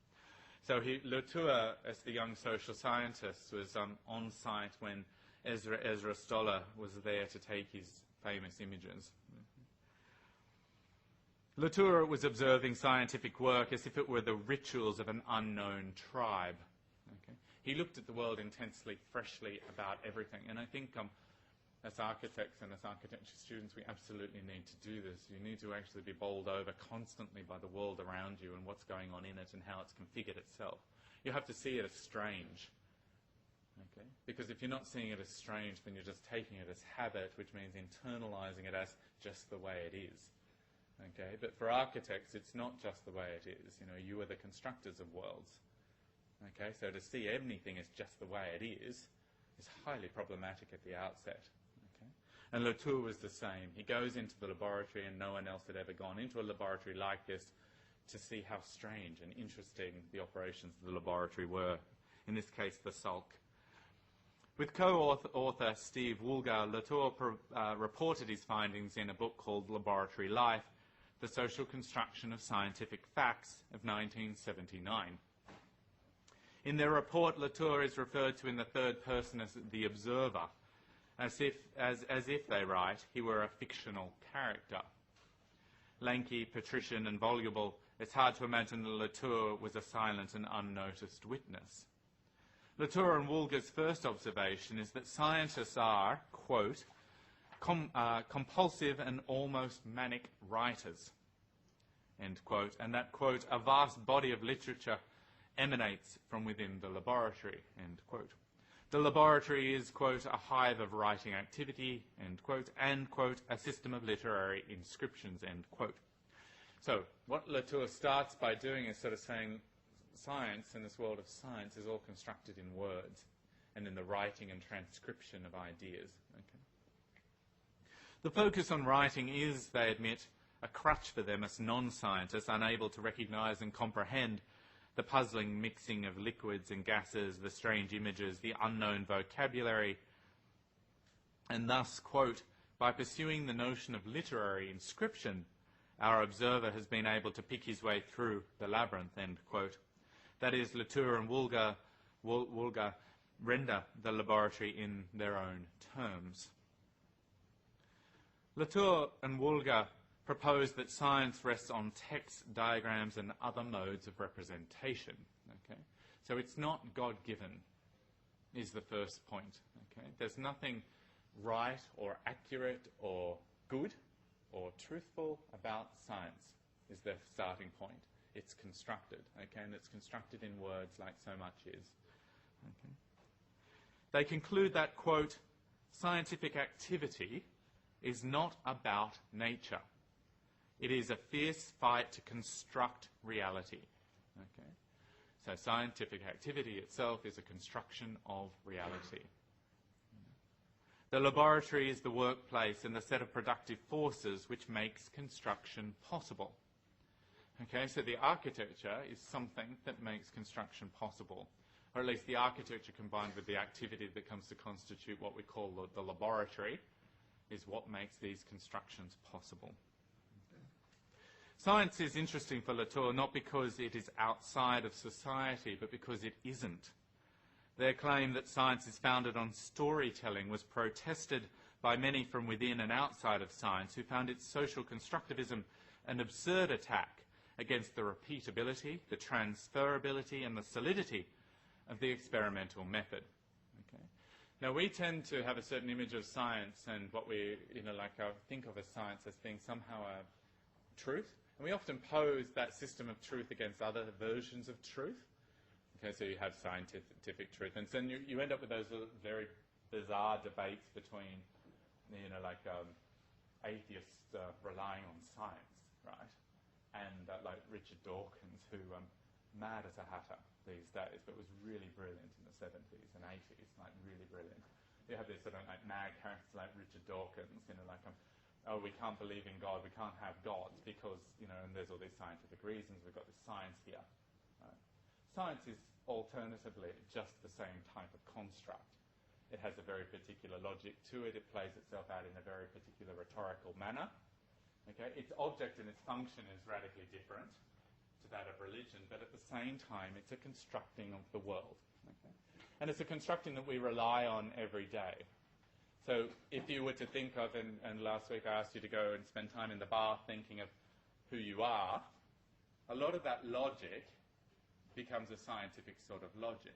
So Latour, as the young social scientist, was on site when Ezra Stoller was there to take his famous images. Latour was observing scientific work as if it were the rituals of an unknown tribe. Okay? He looked at the world intensely, freshly about everything. And I think as architects and as architecture students, we absolutely need to do this. You need to actually be bowled over constantly by the world around you and what's going on in it and how it's configured itself. You have to see it as strange. Okay? Because if you're not seeing it as strange, then you're just taking it as habit, which means internalizing it as just the way it is. Okay? But for architects, it's not just the way it is. You are the constructors of worlds. Okay, so to see anything as just the way it is highly problematic at the outset. Okay? And Latour was the same. He goes into the laboratory, and no one else had ever gone into a laboratory like this to see how strange and interesting the operations of the laboratory were. In this case, the sulk. With co-author Steve Woolgar, Latour reported his findings in a book called Laboratory Life, The Social Construction of Scientific Facts of 1979. In their report, Latour is referred to in the third person as the observer, as if, they write, he were a fictional character. Lanky, patrician and voluble, it's hard to imagine that Latour was a silent and unnoticed witness. Latour and Woolgar's first observation is that scientists are, quote, compulsive and almost manic writers, end quote, and that, quote, a vast body of literature emanates from within the laboratory, end quote. The laboratory is, quote, a hive of writing activity, end quote, and, quote, a system of literary inscriptions, end quote. So what Latour starts by doing is sort of saying science, in this world of science, is all constructed in words and in the writing and transcription of ideas. Okay? The focus on writing is, they admit, a crutch for them as non-scientists unable to recognise and comprehend the puzzling mixing of liquids and gases, the strange images, the unknown vocabulary, and thus, quote, by pursuing the notion of literary inscription, our observer has been able to pick his way through the labyrinth, end quote. That is, Latour and Woolgar render the laboratory in their own terms. Latour and Woolgar propose that science rests on texts, diagrams, and other modes of representation. Okay? So it's not God-given, is the first point. Okay? There's nothing right or accurate or good or truthful about science, is the starting point. It's constructed, okay? And it's constructed in words like so much is. Okay? They conclude that, quote, scientific activity is not about nature. It is a fierce fight to construct reality. Okay? So scientific activity itself is a construction of reality. The laboratory is the workplace and the set of productive forces which makes construction possible. Okay, so the architecture is something that makes construction possible, or at least the architecture combined with the activity that comes to constitute what we call the laboratory is what makes these constructions possible. Science is interesting for Latour not because it is outside of society, but because it isn't. Their claim that science is founded on storytelling was protested by many from within and outside of science who found its social constructivism an absurd attack against the repeatability, the transferability and the solidity of the experimental method. Okay? Now, we tend to have a certain image of science and what we think of as science as being somehow a truth. And we often pose that system of truth against other versions of truth. Okay, so you have scientific truth. And so you end up with those very bizarre debates between, atheists relying on science, right? And like Richard Dawkins, who mad as a hatter these days, but was really brilliant in the 70s and 80s, like really brilliant. You have this sort of like mad characters like Richard Dawkins, oh, we can't believe in God, we can't have gods because, and there's all these scientific reasons, we've got this science here. Right? Science is alternatively just the same type of construct. It has a very particular logic to it. It plays itself out in a very particular rhetorical manner. Okay? Its object and its function is radically different to that of religion, but at the same time, it's a constructing of the world. Okay? And it's a constructing that we rely on every day. So if you were to think of, and last week I asked you to go and spend time in the bath thinking of who you are, a lot of that logic becomes a scientific sort of logic.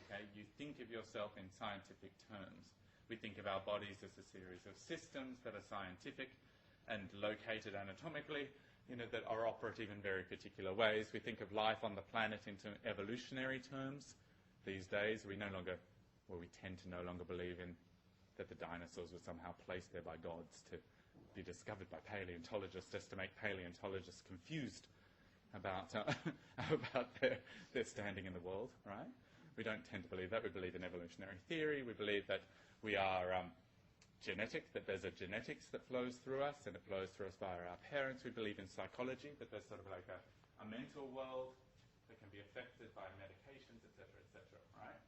Okay? You think of yourself in scientific terms. We think of our bodies as a series of systems that are scientific and located anatomically, that are operative in very particular ways. We think of life on the planet in evolutionary terms. These days, we tend to no longer believe in that the dinosaurs were somehow placed there by gods to be discovered by paleontologists just to make paleontologists confused about their standing in the world, right? We don't tend to believe that. We believe in evolutionary theory. We believe that we are genetic, that there's a genetics that flows through us, and it flows through us via our parents. We believe in psychology, that there's sort of like a mental world that can be affected by medications, etc., right?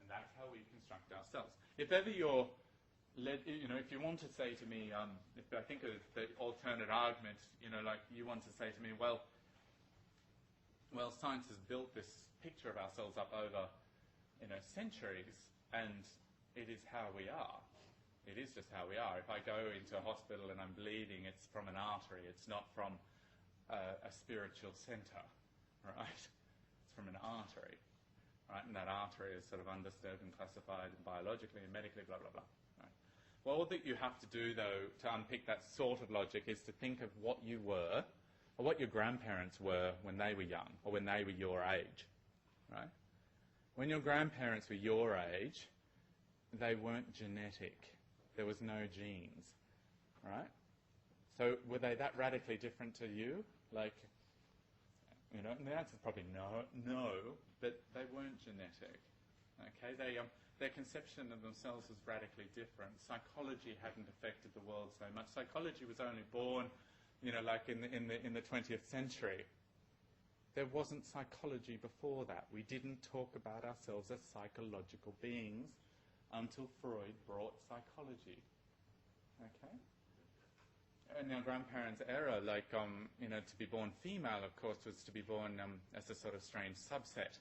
And that's how we construct ourselves. If ever you're led, if you want to say to me, if I think of the alternate argument, like you want to say to me, well, science has built this picture of ourselves up over, centuries, and it is how we are. It is just how we are. If I go into a hospital and I'm bleeding, it's from an artery. It's not from a spiritual centre, right? It's from an artery, right? And that artery is sort of understood and classified biologically and medically, blah, blah, blah. Right? Well, all that you have to do, though, to unpick that sort of logic is to think of what you were, or what your grandparents were when they were young, or when they were your age, right? When your grandparents were your age, they weren't genetic. There was no genes, right? So were they that radically different to you? Like, and the answer is probably no, but they weren't genetic, okay? Their conception of themselves was radically different. Psychology hadn't affected the world so much. Psychology was only born, like in the 20th century. There wasn't psychology before that. We didn't talk about ourselves as psychological beings until Freud brought psychology. Okay? In our grandparents' era, like, to be born female, of course, was to be born as a sort of strange subset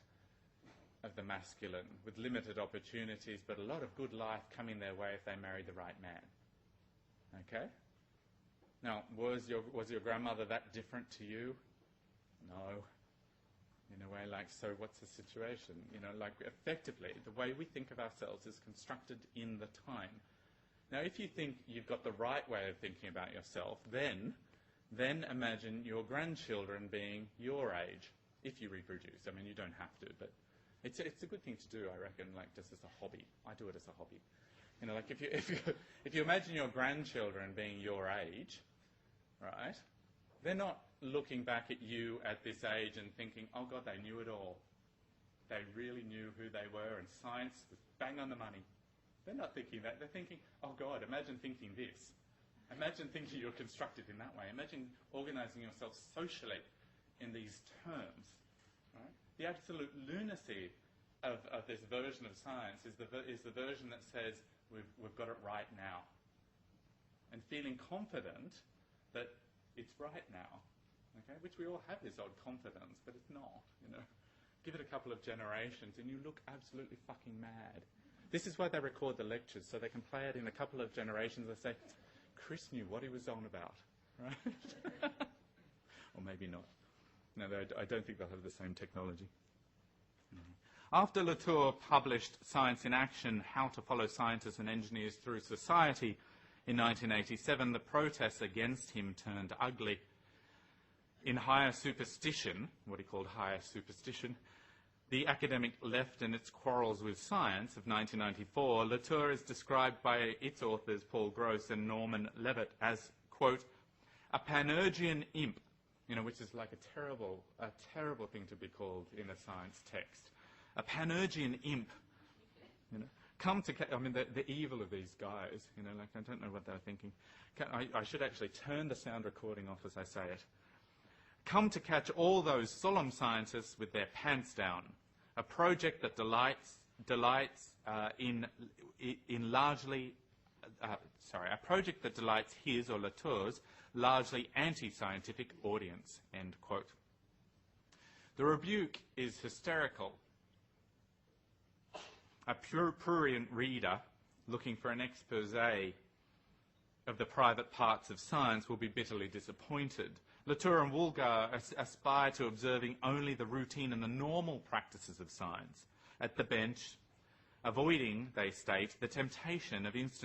of the masculine, with limited opportunities, but a lot of good life coming their way if they married the right man. Okay? Now, was your grandmother that different to you? No. In a way, like, so what's the situation? Like, effectively, the way we think of ourselves is constructed in the time. Now, if you think you've got the right way of thinking about yourself, then imagine your grandchildren being your age, if you reproduce. I mean, you don't have to, but it's a good thing to do, I reckon, like, just as a hobby. I do it as a hobby. Like, if you imagine your grandchildren being your age, right, they're not looking back at you at this age and thinking, oh, God, they knew it all. They really knew who they were, and science was bang on the money. They're not thinking that. They're thinking, oh, God, imagine thinking this. Imagine thinking you're constructed in that way. Imagine organising yourself socially in these terms. Right? The absolute lunacy of this version of science is the version that says we've got it right now, and feeling confident that it's right now. Okay, which we all have this odd confidence, but it's not, Give it a couple of generations and you look absolutely fucking mad. This is why they record the lectures, so they can play it in a couple of generations and say, Chris knew what he was on about, right? Or maybe not. No, I don't think they'll have the same technology. After Latour published Science in Action, How to Follow Scientists and Engineers Through Society in 1987, the protests against him turned ugly. In Higher Superstition, what he called Higher Superstition, The Academic Left and Its Quarrels with Science of 1994, Latour is described by its authors, Paul Gross and Norman Levitt, as, quote, a Panurgian imp, which is like a terrible thing to be called in a science text. A Panurgian imp, the evil of these guys, like, I don't know what they're thinking. I should actually turn the sound recording off as I say it. Come to catch all those solemn scientists with their pants down. A project that delights his or Latour's largely anti-scientific audience, end quote. The rebuke is hysterical. A prurient reader looking for an expose of the private parts of science will be bitterly disappointed. Latour and Woolgar aspire to observing only the routine and the normal practices of science at the bench, avoiding, they state, the temptation of instant